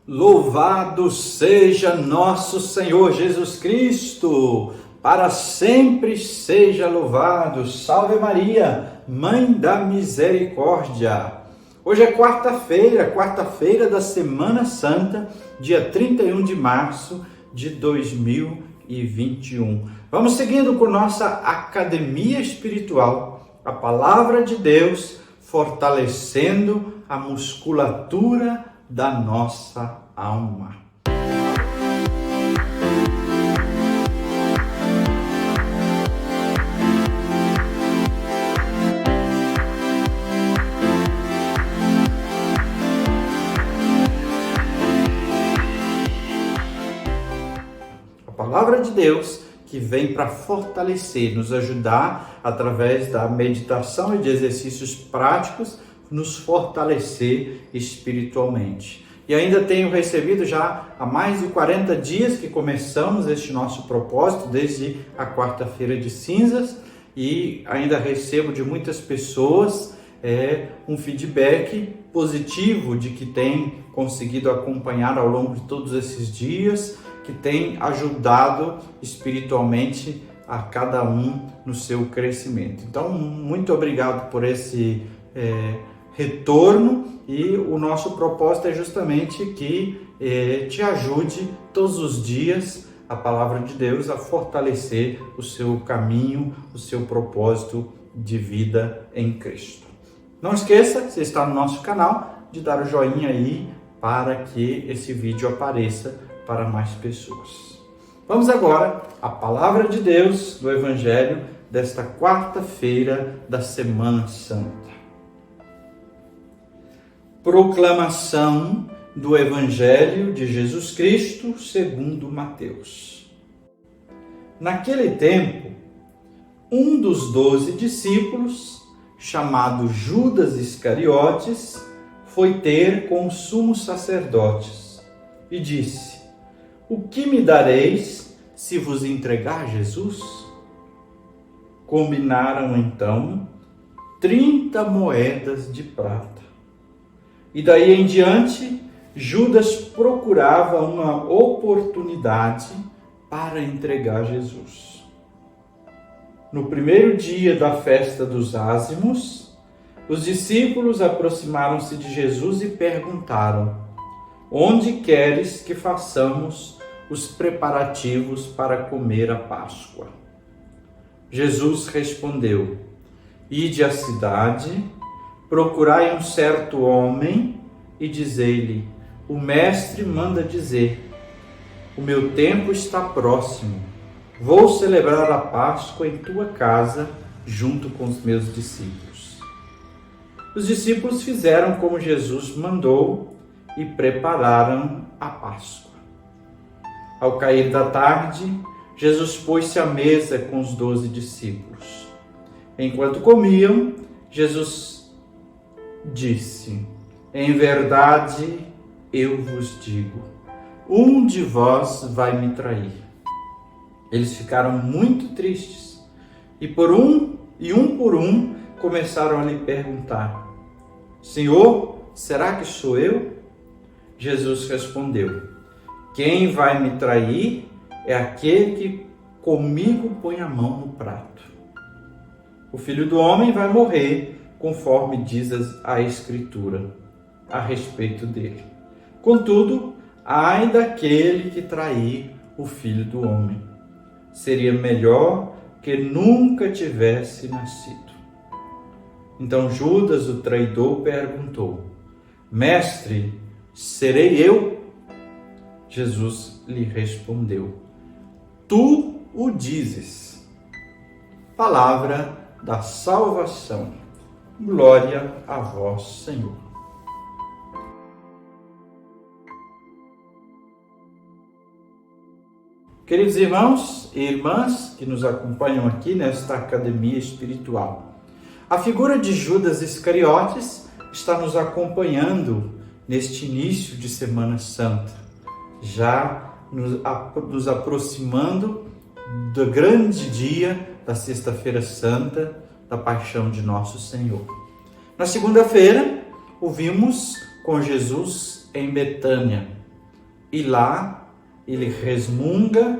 Louvado seja nosso Senhor Jesus Cristo, para sempre seja louvado. Salve Maria, Mãe da Misericórdia. Hoje é quarta-feira da Semana Santa, dia 31 de março de 2021. Vamos seguindo com nossa academia espiritual, a Palavra de Deus, fortalecendo a musculatura da nossa alma. A Palavra de Deus que vem para fortalecer, nos ajudar através da meditação e de exercícios práticos, nos fortalecer espiritualmente. E ainda tenho recebido já há mais de 40 dias que começamos este nosso propósito, desde a quarta-feira de cinzas, e ainda recebo de muitas pessoas um feedback positivo de que tem conseguido acompanhar ao longo de todos esses dias, que tem ajudado espiritualmente a cada um no seu crescimento. Então, muito obrigado por esse retorno, e o nosso propósito é justamente que te ajude todos os dias a Palavra de Deus a fortalecer o seu caminho, o seu propósito de vida em Cristo. Não esqueça, se está no nosso canal, de dar o joinha aí para que esse vídeo apareça para mais pessoas. Vamos agora à Palavra de Deus do Evangelho desta quarta-feira da Semana Santa. Proclamação do Evangelho de Jesus Cristo segundo Mateus. Naquele tempo, um dos 12 discípulos, chamado Judas Iscariotes, foi ter com os sumos sacerdotes e disse: "O que me dareis se vos entregar Jesus?" Combinaram então 30 moedas de prata. E daí em diante, Judas procurava uma oportunidade para entregar Jesus. No primeiro dia da festa dos ázimos, os discípulos aproximaram-se de Jesus e perguntaram: "Onde queres que façamos os preparativos para comer a Páscoa?" Jesus respondeu: "Ide à cidade, procurai um certo homem e dizei-lhe: o mestre manda dizer: o meu tempo está próximo, vou celebrar a Páscoa em tua casa junto com os meus discípulos." Os discípulos fizeram como Jesus mandou e prepararam a Páscoa. Ao cair da tarde, Jesus pôs-se à mesa com os 12 discípulos. Enquanto comiam, Jesus disse: "Em verdade, eu vos digo, um de vós vai me trair." Eles ficaram muito tristes e um por um começaram a lhe perguntar: "Senhor, será que sou eu?" Jesus respondeu: "Quem vai me trair é aquele que comigo põe a mão no prato. O Filho do Homem vai morrer, conforme diz a Escritura a respeito dele. Contudo, ai daquele que trair o Filho do Homem. Seria melhor que nunca tivesse nascido." Então Judas, o traidor, perguntou: "Mestre, serei eu?" Jesus lhe respondeu: "Tu o dizes." Palavra da salvação. Glória a vós, Senhor. Queridos irmãos e irmãs que nos acompanham aqui nesta academia espiritual, a figura de Judas Iscariotes está nos acompanhando neste início de Semana Santa, já nos aproximando do grande dia da Sexta-feira Santa, da Paixão de Nosso Senhor. Na segunda-feira, ouvimos com Jesus em Betânia, E lá ele resmunga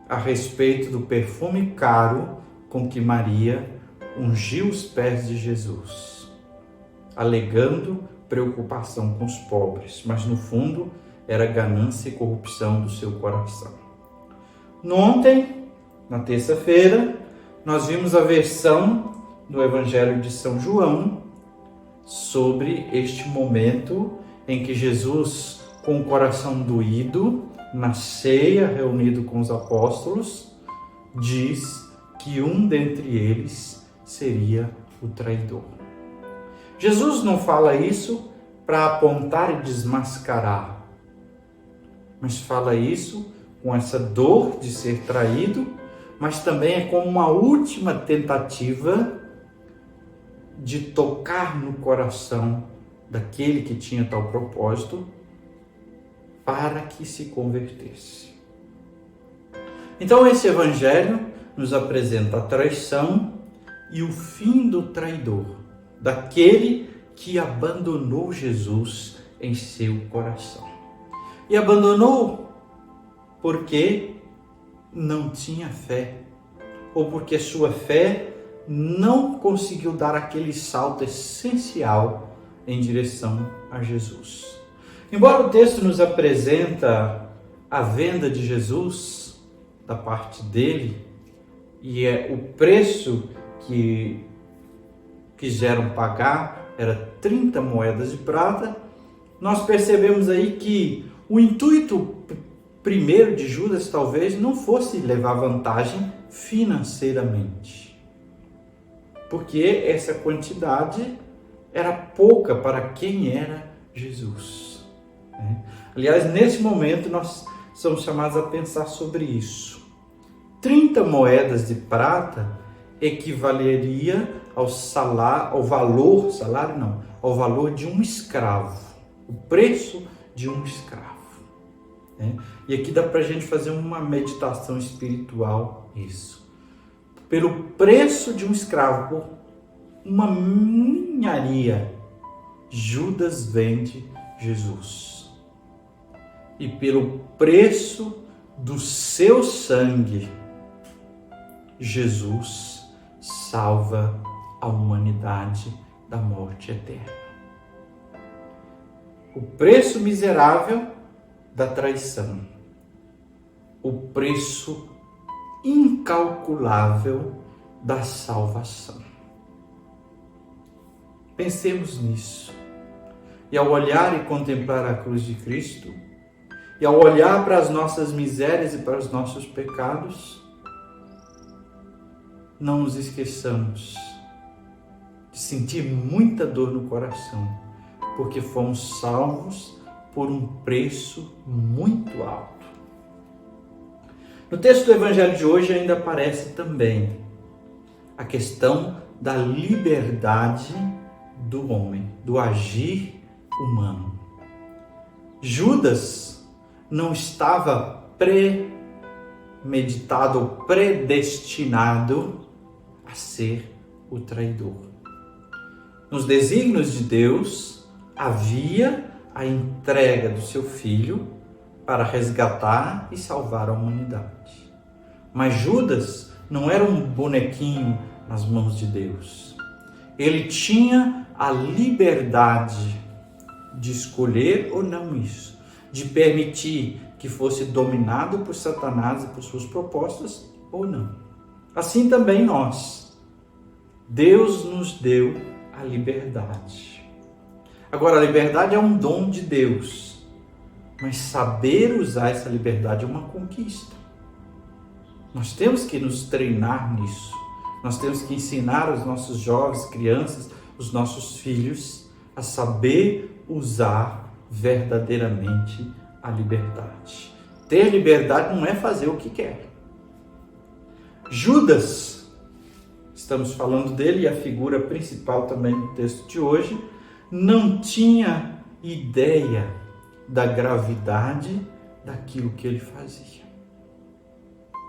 a respeito do perfume caro com que Maria ungiu os pés de Jesus, alegando preocupação com os pobres, mas no fundo era ganância e corrupção do seu coração. Ontem, na terça-feira, nós vimos a versão do Evangelho de São João sobre este momento em que Jesus, com o coração doído, na ceia, reunido com os apóstolos, diz que um dentre eles seria o traidor. Jesus não fala isso para apontar e desmascarar, mas fala isso com essa dor de ser traído, mas também é como uma última tentativa de tocar no coração daquele que tinha tal propósito para que se convertesse. Então esse evangelho nos apresenta a traição e o fim do traidor, daquele que abandonou Jesus em seu coração. E abandonou porque não tinha fé, ou porque sua fé não conseguiu dar aquele salto essencial em direção a Jesus. Embora o texto nos apresenta a venda de Jesus da parte dele, e é o preço que quiseram pagar era 30 moedas de prata, nós percebemos aí que o intuito primeiro de Judas talvez não fosse levar vantagem financeiramente, porque essa quantidade era pouca para quem era Jesus. Aliás, nesse momento nós somos chamados a pensar sobre isso. 30 moedas de prata equivaleria ao valor de um escravo, o preço de um escravo. E aqui dá para a gente fazer uma meditação espiritual isso. Pelo preço de um escravo, por uma ninharia, Judas vende Jesus. E pelo preço do seu sangue, Jesus salva a humanidade da morte eterna. O preço miserável da traição, o preço incalculável da salvação. Pensemos nisso. E ao olhar e contemplar a cruz de Cristo, e ao olhar para as nossas misérias e para os nossos pecados, não nos esqueçamos de sentir muita dor no coração, porque fomos salvos por um preço muito alto. No texto do Evangelho de hoje ainda aparece também a questão da liberdade do homem, do agir humano. Judas não estava premeditado ou predestinado a ser o traidor. Nos desígnios de Deus havia a entrega do seu filho para resgatar e salvar a humanidade. Mas Judas não era um bonequinho nas mãos de Deus. Ele tinha a liberdade de escolher ou não isso, de permitir que fosse dominado por Satanás e por suas propostas ou não. Assim também nós. Deus nos deu a liberdade. Agora, a liberdade é um dom de Deus, mas saber usar essa liberdade é uma conquista. Nós temos que nos treinar nisso. Nós temos que ensinar os nossos jovens, crianças, os nossos filhos a saber usar verdadeiramente a liberdade. Ter liberdade não é fazer o que quer. Judas, estamos falando dele, e a figura principal também no texto de hoje, não tinha ideia da gravidade daquilo que ele fazia.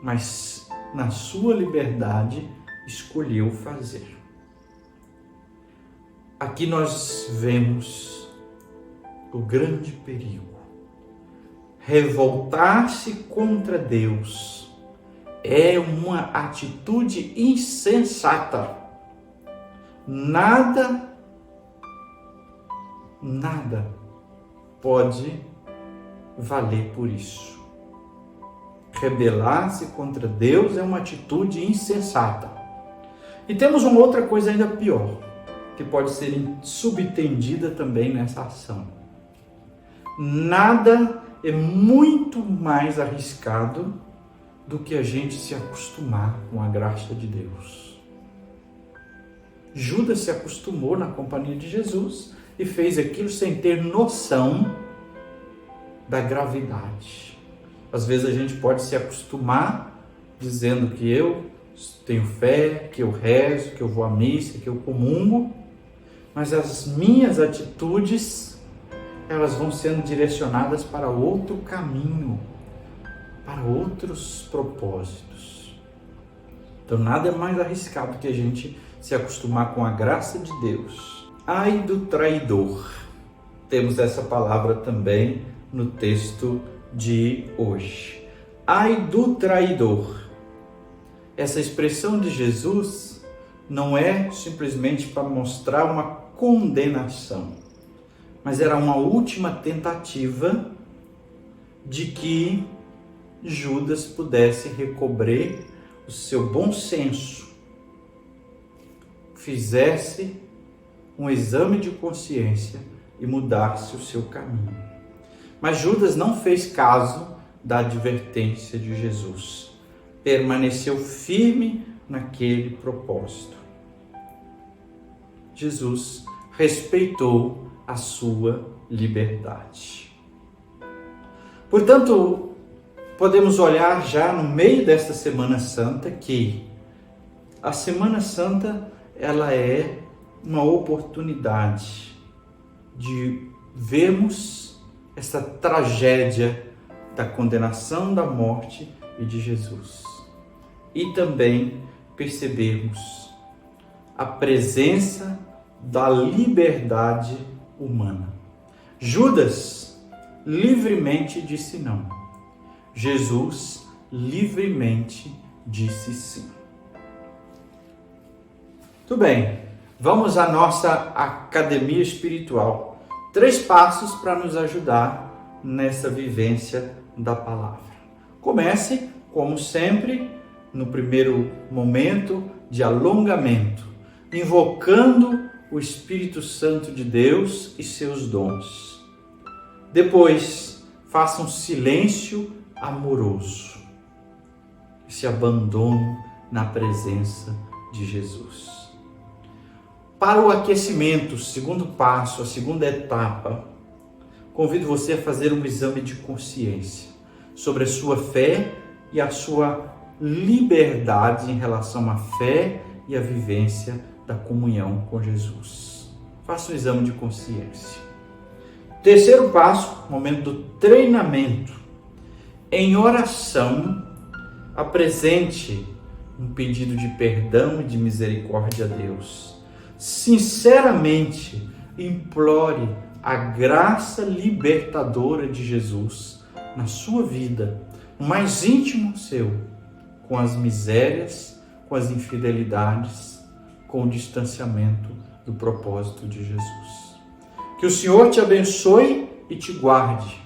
Mas na sua liberdade escolheu fazer. Aqui nós vemos o grande perigo revoltar-se contra Deus é uma atitude insensata. Nada pode valer por isso. Rebelar-se contra Deus é uma atitude insensata. E temos uma outra coisa ainda pior, que pode ser subentendida também nessa ação. Nada é muito mais arriscado do que a gente se acostumar com a graça de Deus. Judas se acostumou na companhia de Jesus e fez aquilo sem ter noção da gravidade. Às vezes a gente pode se acostumar dizendo que eu tenho fé, que eu rezo, que eu vou à missa, que eu comungo, mas as minhas atitudes, elas vão sendo direcionadas para outro caminho, para outros propósitos. Então nada é mais arriscado que a gente se acostumar com a graça de Deus. Ai do traidor. Temos essa palavra também no texto de hoje. Ai do traidor. Essa expressão de Jesus não é simplesmente para mostrar uma condenação, mas era uma última tentativa de que Judas pudesse recobrar o seu bom senso, fizesse um exame de consciência e mudasse o seu caminho. Mas Judas não fez caso da advertência de Jesus. Permaneceu firme naquele propósito. Jesus respeitou a sua liberdade. Portanto, podemos olhar já no meio desta Semana Santa que a Semana Santa ela é uma oportunidade de vermos essa tragédia da condenação, da morte e de Jesus. E também percebermos a presença da liberdade humana. Judas livremente disse não. Jesus livremente disse sim. Tudo bem, vamos à nossa academia espiritual. 3 passos para nos ajudar nessa vivência da palavra. Comece, como sempre, no primeiro momento de alongamento, invocando o Espírito Santo de Deus e seus dons. Depois, faça um silêncio amoroso e se abandone na presença de Jesus. Para o aquecimento, o segundo passo, a segunda etapa, convido você a fazer um exame de consciência sobre a sua fé e a sua liberdade em relação à fé e à vivência da comunhão com Jesus. Faça um exame de consciência. Terceiro passo, momento do treinamento. Em oração, apresente um pedido de perdão e de misericórdia a Deus. Sinceramente, implore a graça libertadora de Jesus na sua vida, no mais íntimo seu, com as misérias, com as infidelidades, com o distanciamento do propósito de Jesus. Que o Senhor te abençoe e te guarde.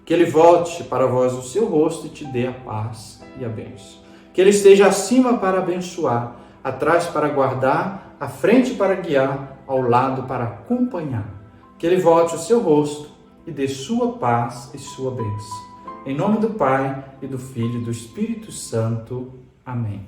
Que Ele volte para vós o seu rosto e te dê a paz e a bênção. Que Ele esteja acima para abençoar, atrás para guardar, à frente para guiar, ao lado para acompanhar. Que Ele volte o seu rosto e dê sua paz e sua bênção. Em nome do Pai, e do Filho e do Espírito Santo. Amém.